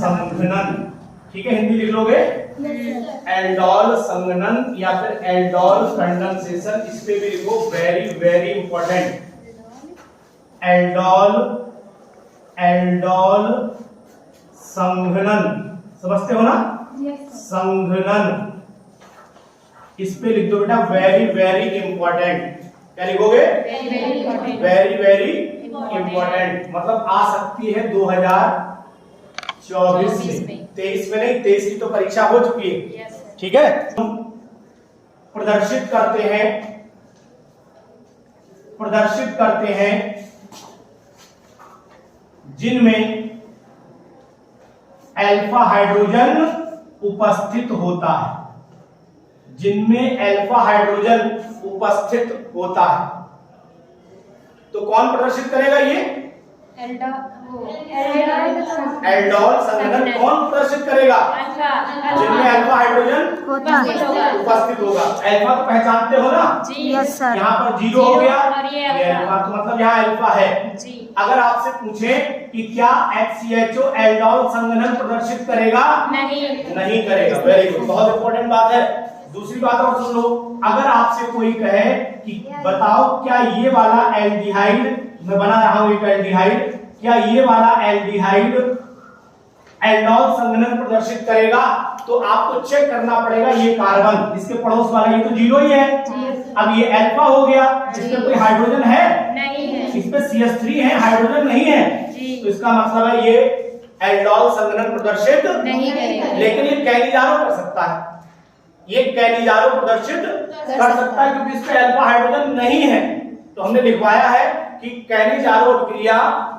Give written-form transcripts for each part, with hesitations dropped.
संघनन, ठीक है, हिंदी लिख लोगे एल्डोल संघनन या फिर एल्डोल कंडेंसेशन, इस पे भी लिखो, वेरी वेरी इंपॉर्टेंट। एल्डोल संघनन, समझते हो ना? संघनन, इस पे लिख दो बेटा, वेरी वेरी इंपॉर्टेंट। क्या लिखोगे? Very very important. मतलब आ सकती है 2024 में, 23 में नहीं, 23 की तो परीक्षा हो चुकी है, ठीक है। प्रदर्शित करते हैं जिनमें अल्फा हाइड्रोजन उपस्थित होता है, जिनमें अल्फा हाइड्रोजन उपस्थित होता है। तो कौन प्रदर्शित करेगा? ये एल्डोल संघनन कौन प्रदर्शित करेगा? जिनमें अल्फा हाइड्रोजन उपस्थित होगा। अल्फा तो पहचानते हो ना? Yes sir. यहाँ पर 0 हो गया, ये अल्फा, तो मतलब यहाँ अल्फा है। अगर आपसे पूछे कि क्या HCHO एल्डोल संघनन प्रदर्शित करेगा? नहीं करेगा। वेरी गुड, बहुत इंपॉर्टेंट बात है। दूसरी बात और सुन लो, अगर आपसे कोई कहे कि बताओ क्या ये वाला एल्डिहाइड, मैं बना रहा हूं एक एल्डिहाइड, क्या ये वाला एल्डिहाइड एल्डोल संघनन प्रदर्शित करेगा? तो आपको चेक करना पड़ेगा ये कार्बन, इसके पड़ोस वाला, ये तो 0 ही है। अब ये अल्फा हो गया, इसमें कोई हाइड्रोजन है? नहीं है। इसमें CH3 है, हाइड्रोजन नहीं है, तो इसका मतलब है ये एल्डोल संघनन प्रदर्शित नहीं करेगा। लेकिन ये कैलिजारो कर सकता है, ये कैलिजारो प्रदर्शित कर सकता है, क्योंकि इसमें अल्फा हाइड्रोजन नहीं है। तो हमने लिखवाया है कि कैलिजारो क्रिया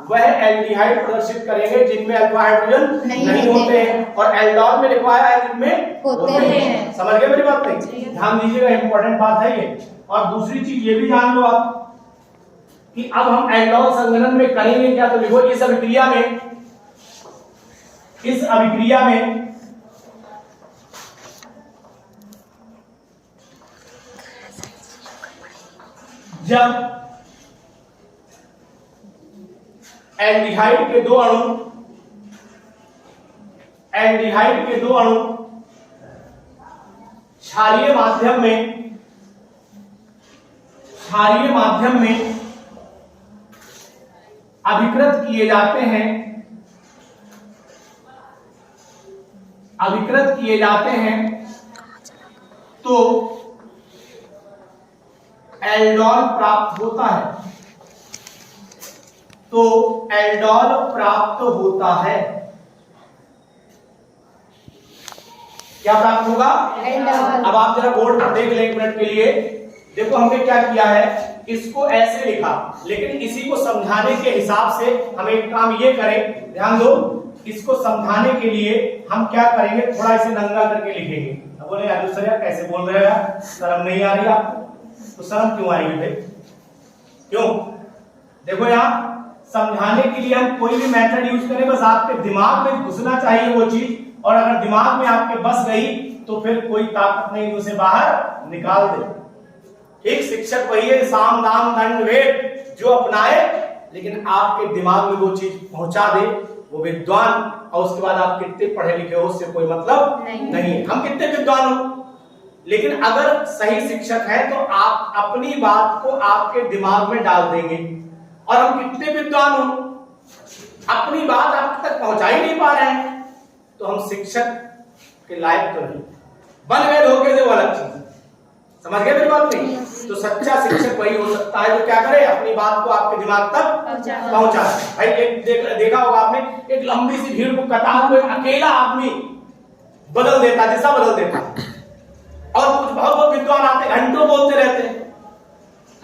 वह एल्डिहाइड प्रदर्शित करेंगे जिनमें अल्फा हाइड्रोजन नहीं होते हैं, और एल्डोल में लिखवाया है जिनमें होते हैं। समझ गए मेरी बात? नहीं, ध्यान दीजिएगा, इंपॉर्टेंट बात है ये। और दूसरी चीज ये भी जान लो आप कि अब हम एल्डोल संघनन में करेंगे क्या? तो लिखो, इस अभिक्रिया में जब एल्डिहाइड के दो अणु क्षारीय माध्यम में अभिकृत किए जाते हैं तो एल्डोल प्राप्त होता है। क्या प्राप्त होगा? एल्डोल। अब आप जरा बोर्ड पर देख लें एक मिनट के लिए। देखो हमने क्या किया है, इसको ऐसे लिखा, लेकिन इसी को समझाने के हिसाब से हम एक काम ये करें, ध्यान दो, इसको समझाने के लिए हम क्या करेंगे, थोड़ा इसे नंगा करके लिखेंगे। अब बोले यार सर यार कैसे बोल रहे हो यार, शर्म नहीं आ रही आपको? तो शर्म क्यों आएगी भाई? क्यों? देखो यहाँ समझाने के लिए हम कोई भी मेथड यूज करें, बस आपके दिमाग में घुसना चाहिए वो चीज, और अगर दिमाग में आपके बस गई तो फिर कोई ताकत नहीं उसे बाहर निकाल दे। एक शिक्षक वही है, साम दाम दंड भेद जो अपनाए, लेकिन आपके दिमाग में वो चीज पहुंचा दे, वो विद्वान। और उसके बाद आप कितने पढ़े लिखे हो उससे कोई मतलब नहीं है, हम कितने विद्वान हो, लेकिन अगर सही शिक्षक है तो आप अपनी बात को आपके दिमाग में डाल देंगे। और हम कितने विद्वान हो, अपनी बात आप तक पहुंचा ही नहीं पा रहे हैं, तो हम शिक्षक के लायक तो नहीं। बन गए धोखे से वो अलग चीज। समझ गए मेरी बात? नहीं। तो सच्चा शिक्षक वही हो सकता है जो क्या करे, अपनी बात को आपके दिमाग तक पहुंचाए। भाई देखा होगा आपने, एक लंबी सी भीड़ को कतार को एक अकेला आदमी बदल देता, दिशा बदल देता। और कुछ बहुत विद्वान आते घंटों बोलते रहते हैं,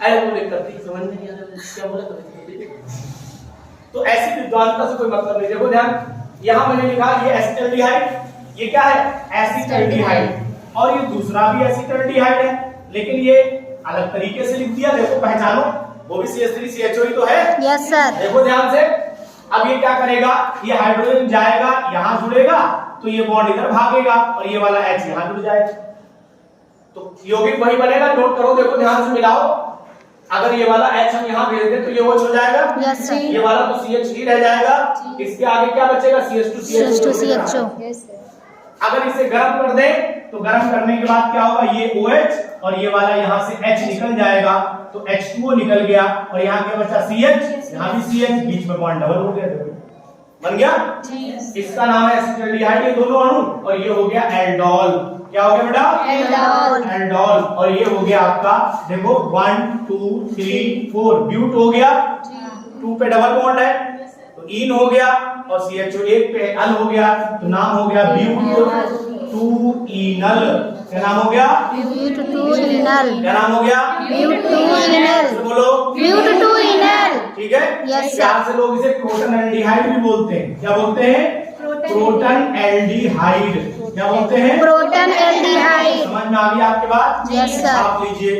अरे वो करती समझ नहीं आ रहा क्या बोला। तो ऐसी विद्वानता से कोई मतलब नहीं। देखो ध्यान, यहां मैंने लिखा ये एसिटाल्डिहाइड, ये क्या है? एसिटाल्डिहाइड, और ये दूसरा भी एसिटाल्डिहाइड है, लेकिन ये अलग तरीके से लिख दिया। देखो पहचानो, वो भी CH3 CHO ही तो है। Yes sir. देखो ध्यान से, अब ये क्या करेगा, ये हाइड्रोजन जाएगा यहां जुड़ेगा, तो ये बॉन्ड इधर भागेगा और ये वाला H यहां जुड़ जाएगा, तो यौगिक वही बनेगा। नोट करो, देखो ध्यान से मिलाओ। अगर ये वाला H हम यहाँ भेज दें तो ये OH हो जाएगा। Yes sir. ये वाला तो CH ही रह जाएगा। इसके आगे क्या बचेगा? CH2CH2। अगर इसे गर्म कर दे तो गर्म करने के बाद क्या होगा? ये OH और ये वाला यहाँ से H निकल जाएगा, तो H2O निकल गया और यहाँ क्या बचा? CH, यहाँ भी CH, बीच में बॉन्ड डबल हो गया, बन गया। इसका नाम है एसिटाल्डिहाइड, ये दोनों अणु, और ये हो गया एल्डोल। क्या हो गया बेटा? एल्डोल। एल्डोल। और ये हो गया आपका, देखो 1 2 3 4 ब्यूट हो गया, 2 पे डबल बॉन्ड है तो इन हो गया, और CHO 1 पे अल हो गया, तो नाम हो गया ब्यूट 2 इनल। क्या नाम हो गया? ब्यूट 2 इनल। क्या नाम हो गया? ब्यूट 2 इनल। बोलो, ब्यूट 2 इनल। ठीक है। यस प्यार से लोग इसे क्रोटन एल्डिहाइड भी बोलते हैं। क्या बोलते हैं? Croton aldehyde. क्या बोलते हैं? Croton aldehyde. समझ में आ गई आपके बात? Yes sir. आप लीजिए